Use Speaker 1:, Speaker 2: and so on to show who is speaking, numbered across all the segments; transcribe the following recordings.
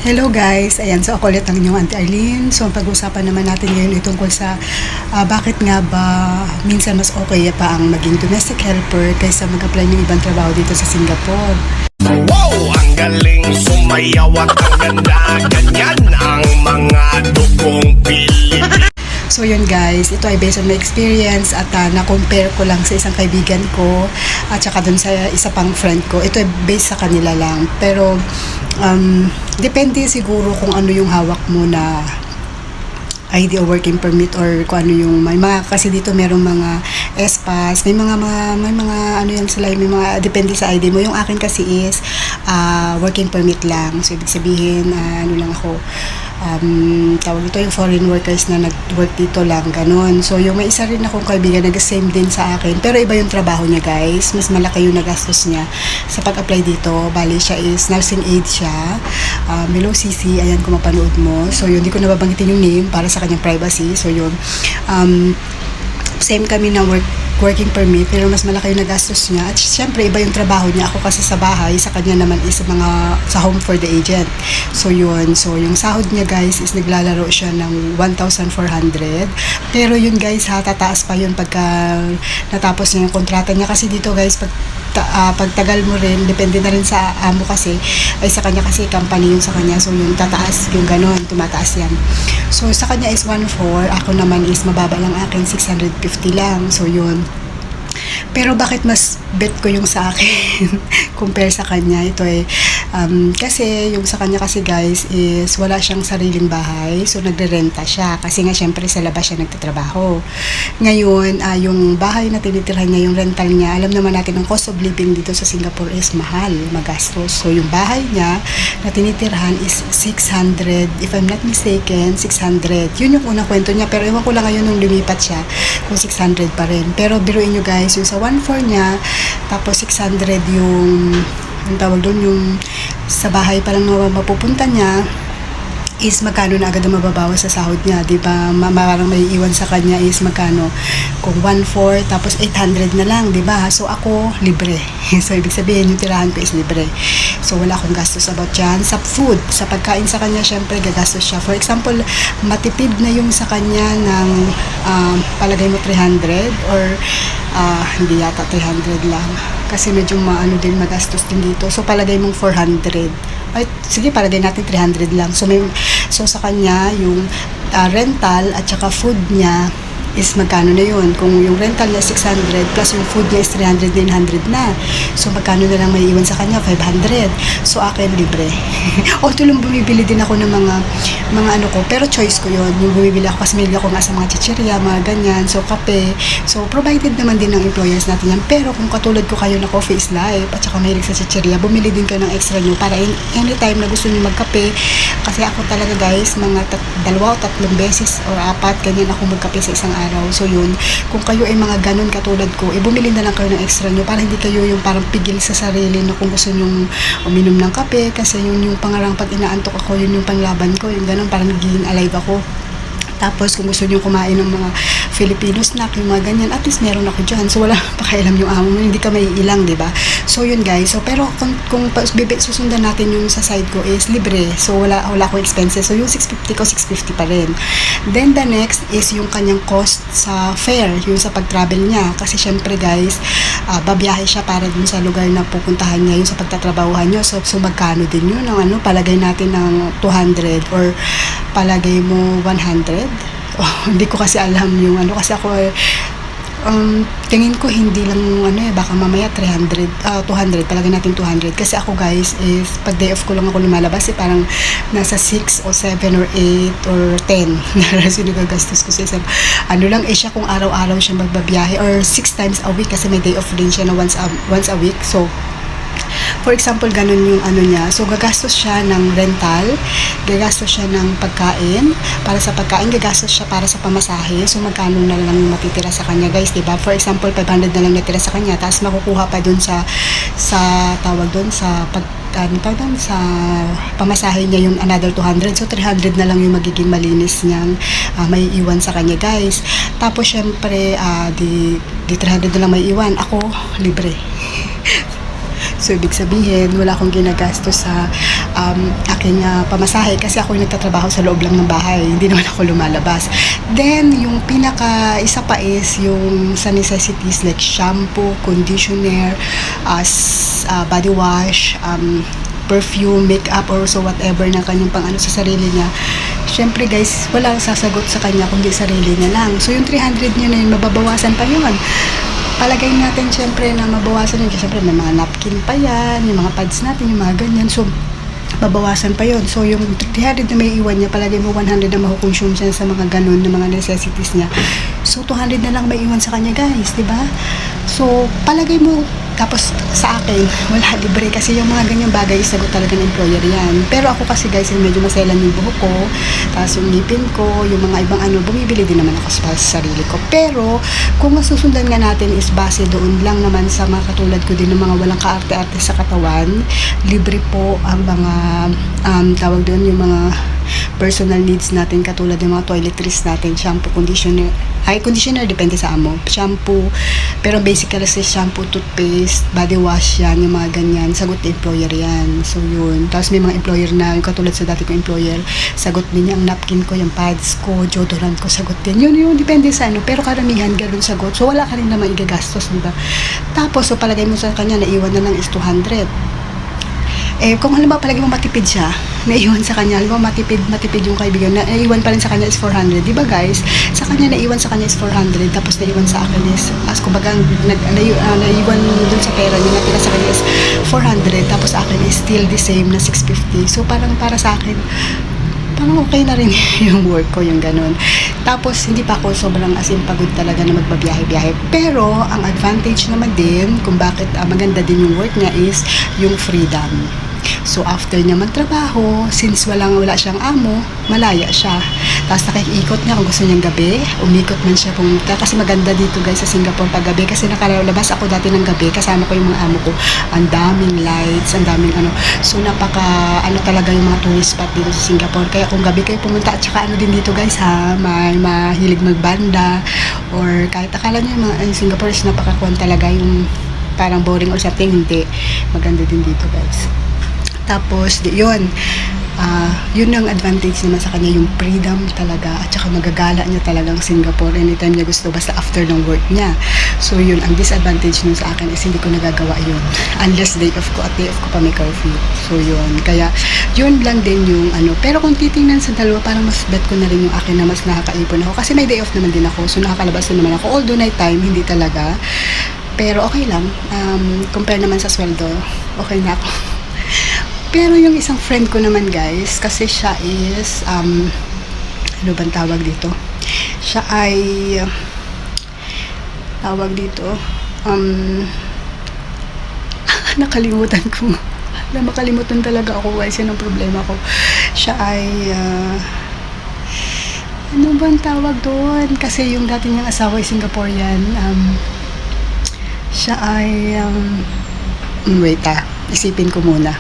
Speaker 1: Hello guys, ayan, so ako ulit ang inyong Auntie Arlene. So ang pag-uusapan naman natin ngayon ay tungkol sa bakit nga ba minsan mas okay pa ang maging domestic helper kaysa mag-apply ng ibang trabaho dito sa Singapore.
Speaker 2: Wow! Ang galing sumayaw at ang ganda. Ganyan ang mga dugong Pilipino.
Speaker 1: So yun guys, ito ay based on my experience at na-compare ko lang sa isang kaibigan ko at saka dun sa isa pang friend ko. Ito ay based sa kanila lang. Pero depende siguro kung ano yung hawak mo na ID o working permit or kung ano yung may mga, kasi dito merong mga SPAS, may mga ano yan sila, may mga depende sa ID mo. Yung akin kasi is working permit lang. So ibig sabihin ano lang ako, tawag ito yung foreign workers na nag-work dito lang, ganun. So yung may isa rin akong kaibigan nag-same din sa akin, pero iba yung trabaho niya guys, mas malaki yung nagastos niya sa pag-apply dito. Bali siya is nursing aid siya, below CC, ayan kung mapanood mo. So yun, hindi ko nababanggitin yung name para sa kanyang privacy. So yun, same kami na working permit, pero mas malaki yung nagastos niya. At syempre, iba yung trabaho niya. Ako kasi sa bahay, sa kanya naman is sa home for the agent. So yun, so yung sahod niya guys is naglalaro siya ng 1,400. Pero yun guys ha, tataas pa yun pagka natapos niya yung kontrata niya. Kasi dito guys, pagtagal mo rin, depende na rin sa amo kasi, ay sa kanya kasi company yung sa kanya. So yun, tataas yung ganon, tumataas yan. So sa kanya is 1,400, ako naman is mababa lang akin, 650 lang. So yun. Pero bakit mas bet ko yung sa akin compare sa kanya? Ito kasi yung sa kanya kasi guys is wala siyang sariling bahay, so nagre-renta siya kasi nga syempre sa labas siya nagtatrabaho. Ngayon, yung bahay na tinitirhan niya, yung rental niya, alam naman natin ang cost of living dito sa Singapore is mahal, magastos. So yung bahay niya na tinitirhan is 600, if I'm not mistaken, 600. Yun yung unang kwento niya, pero ewan ko lang ngayon nung lumipat siya kung 600 pa rin. Pero biruin nyo guys, yung sa 1,400 niya, tapos 600 yung tawag doon, yung sa bahay pa lang mapupunta niya, is magkano na agad ang mababawas sa sahod niya, di ba? Parang may iwan sa kanya is magkano, kung 1,400 tapos 800 na lang, di ba? So ako libre. So ibig sabihin yung tirahan ko is libre. So wala akong gastos about dyan. Sa food, sa pagkain sa kanya, syempre gagastos siya. For example, matipid na yung sa kanya ng palagay mo 300 or hindi yata 300 lang. Kasi medyo din magastos din dito. So palagay mong 400. Ay, sige, palagay natin 300 lang. So sa kanya, yung rental at saka food niya is magkano na yun. Kung yung rental niya 600 plus yung food niya is 300, 900 na. So magkano na lang may iwan sa kanya? 500. So akin libre. O tulong bumibili din ako ng mga ano ko, pero choice ko yun. Yung bumibili ako kasi mahilig ako nga sa mga chichirya, mga ganyan. So kape. So provided naman din ng employers natin yan. Pero kung katulad ko kayo na coffee is life at saka mahilig sa chichirya, bumili din kayo ng extra nyo para anytime na gusto nyo magkape. Kasi ako talaga guys, mga 2 o 3 beses or 4 ganyan ako magkape sa isang araw. So yun, kung kayo ay mga ganun katulad ko, bumili na lang kayo ng extra nyo para hindi kayo yung parang pigil sa sarili na kung gusto nyong uminom ng kape, kasi yun yung pangarang pag inaantok ako, yun yung panglaban ko, yung ganun, parang nagiging alive ako. Tapos kung gusto niyo kumain ng mga Filipino snack, yung mga ganyan, at least meron ako dyan. So wala pakialam yung amo mo, hindi ka may ilang, di ba? So yun guys. So pero kung susundan natin yung sa side ko is libre. So wala akong expenses. So yung 650 ko, 650 pa rin. Then the next is yung kanyang cost sa fare, yung sa pag-travel niya. Kasi syempre guys, babiyahe siya para dun sa lugar na pupuntahan niya, yung sa pagtatrabahuhan niyo. So magkano din yun? Palagay natin ng 200 or palagay mo 100. Hindi ko kasi alam yung kasi ako tingin ko hindi lang baka mamaya 200, palagay natin 200. Kasi ako guys is pag day off ko lang ako lumalabas parang nasa 6 o 7 or 8 or 10 na sinagagastos ko sa isang lang siya kung araw-araw siya magbabiyahe or 6 times a week kasi may day off din siya na once a week. So for example, ganun yung niya. So, gagastos siya ng rental, gagastos siya ng pagkain. Para sa pagkain, gagastos siya para sa pamasahe. So, magkano na lang yung matitira sa kanya, guys, diba? For example, 500 na lang natira sa kanya. Tapos, makukuha pa dun sa tawag dun, sa sa pamasahe niya yung another 200. So, 300 na lang yung magiging malinis niyang may iwan sa kanya, guys. Tapos, syempre, di 300 na lang may iwan. Ako, libre. So, ibig sabihin, wala akong ginagastos sa aking pamasahe kasi ako yung nagtatrabaho sa loob lang ng bahay, hindi naman ako lumalabas. Then yung isa pa is yung sa necessities like shampoo, conditioner, body wash, perfume, makeup, or so whatever na kanyang pang ano sa sarili niya. Syempre guys, wala sasagot sa kanya kundi sarili niya lang. So yung 300 niya na yun, mababawasan pa yun. Palagay natin syempre na mabawasan yun. Syempre may mga napkin pa yan, yung mga pads natin, yung mga ganyan. So babawasan pa yun. So yung 300 na may iwan niya, palagay mo 100 na makukonsume siya sa mga ganun, na mga necessities niya. So 200 na lang may iwan sa kanya guys, di ba? So palagay mo, tapos sa akin, wala, libre kasi yung mga ganyang bagay, sagot talaga ng employer yan. Pero ako kasi guys, medyo maselan yung buhok ko, tapos yung ngipin ko, yung mga ibang ano, bumibili din naman ako sa sarili ko. Pero kung masusundan nga natin is base doon lang naman sa mga katulad ko din ng mga walang kaarte-arte sa katawan, libre po ang mga tawag doon, yung mga personal needs natin, katulad ng mga toiletries natin, shampoo, conditioner. Conditioner depende sa amo, shampoo, pero basically sa shampoo, toothpaste, body wash, yan, yung mga ganyan, sagot ng employer yan. So yun, tapos may mga employer na, yung katulad sa dati kong employer, sagot din yung napkin ko, yung pads ko, deodorant ko, sagot din yun, depende sa ano, pero karamihan ganun sagot, so wala ka rin naman igagastos, diba? Tapos so palagay mo sa kanya, naiwan na lang is 200. Kung halimbawa palagi mo matipid siya, naiwan sa kanya, halimbawa matipid yung kaibigan, naiwan pa rin sa kanya is 400, di ba guys? Sa kanya naiwan sa kanya is 400, tapos naiwan sa akin is, kumbaga, naiwan dun sa pera niya, natira sa kanya is 400, tapos sa akin is still the same na 650. So parang para sa akin, parang okay na rin yung work ko, yung ganun. Tapos, hindi pa ako sobrang pagod talaga na magbabiyahe-biyahe. Pero, ang advantage naman din, kung bakit maganda din yung work niya is yung freedom. So, after niya magtrabaho, since wala siyang amo, malaya siya. Tapos, nakikiikot niya kung gusto niyang gabi. Umikot man siya pumunta. Kasi maganda dito guys sa Singapore pag gabi. Kasi nakalabas ako dati ng gabi. Kasama ko yung mga amo ko. Ang daming lights, ang daming ano. So, talaga yung mga tourist spot dito sa Singapore. Kaya kung gabi kayo pumunta, at saka ano din dito guys ha, mahilig magbanda. Or kahit akala niyo yung mga Singapore is napakakuan talaga yung parang boring or something. Hindi. Maganda din dito guys. Tapos, yun ang advantage naman sa kanya, yung freedom talaga, at saka magagala niya talagang Singapore anytime niya gusto, basta after ng work niya. So yun, ang disadvantage nun sa akin is hindi ko nagagawa yun unless day off ko, at day off ko pa may curfew. So yun, kaya yun lang din yung ano. Pero kung titingnan sa dalawa, parang mas bet ko na rin yung akin na mas nakakaipon ako kasi may day off naman din ako, so nakakalabas din naman ako, although night time hindi talaga, pero okay lang. Compare naman sa sweldo, okay na ako. Pero yung isang friend ko naman guys, kasi siya is ano bang tawag dito? Siya ay tawag dito nakalimutan ko. Makalimutan talaga ako guys, yan ang problema ko. Siya ay ano bang tawag doon? Kasi yung dati niyang asawa ay Singaporean. Siya ay wait isipin ko muna.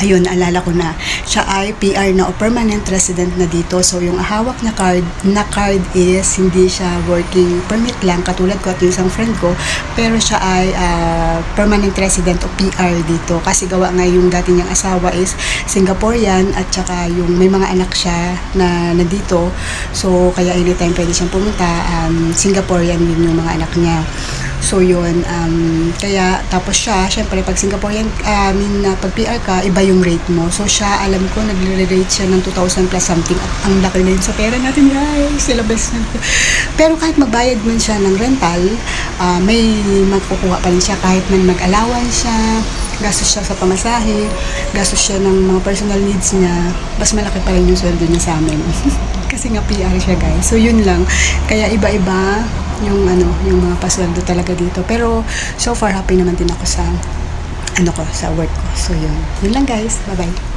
Speaker 1: Ayun, alala ko na. Siya ay PR na o permanent resident na dito. So, yung hawak na card is hindi siya working permit lang, katulad ko at yung isang friend ko. Pero siya ay permanent resident o PR dito. Kasi gawa nga yung dati niyang asawa is Singaporean, at saka yung may mga anak siya na nandito. So, kaya anytime pwede siyang pumunta. Singaporean yun yung mga anak niya. So yun, kaya tapos siya, syempre pag Singaporean, pag PR ka, iba yung rate mo. So siya, alam ko, nagre-rate siya ng 2,000 plus something. Ang laki na yun sa pera natin guys, sila best na. Pero kahit magbayad man siya ng rental, may magkukuha pa rin siya kahit man mag-allowance siya, gastos siya sa pamasahe, gastos siya ng mga personal needs niya, mas malaki pa rin yung sweldo niya sa amin. Kasi nga PR siya guys. So yun lang, kaya iba-iba yung mga pasweldo talaga dito. Pero so far happy naman din ako sa sa work ko. So yun lang guys. Bye bye.